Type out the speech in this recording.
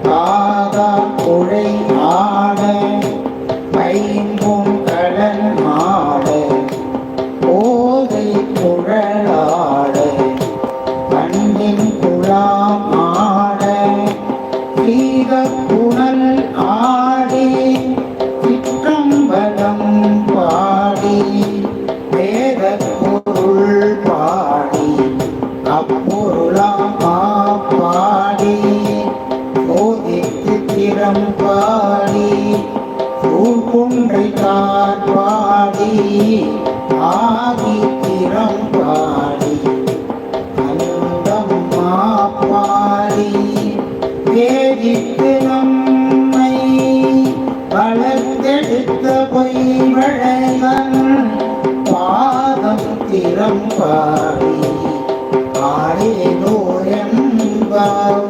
காதா குழை ஆட பைம்பும் கடன் ஆட போதை குழலாட கண்ணின் குழாம் ஆட சீத புனல் ஆடி சிற்றம்பலம் பாடி வேத பொருள் பாடி அப்பொருளாம் பாடி சோதித்து திறம் பாடி சூழ்குன்றை தார் பாடி ஆகி திறம் பாடி அந்தம் பாடி வேதித்து நம்மை வளர்த்தெடுத்த பொய்வழகன் பாதம் திறம் பாடி ஆரேனோ என்பாவாய்.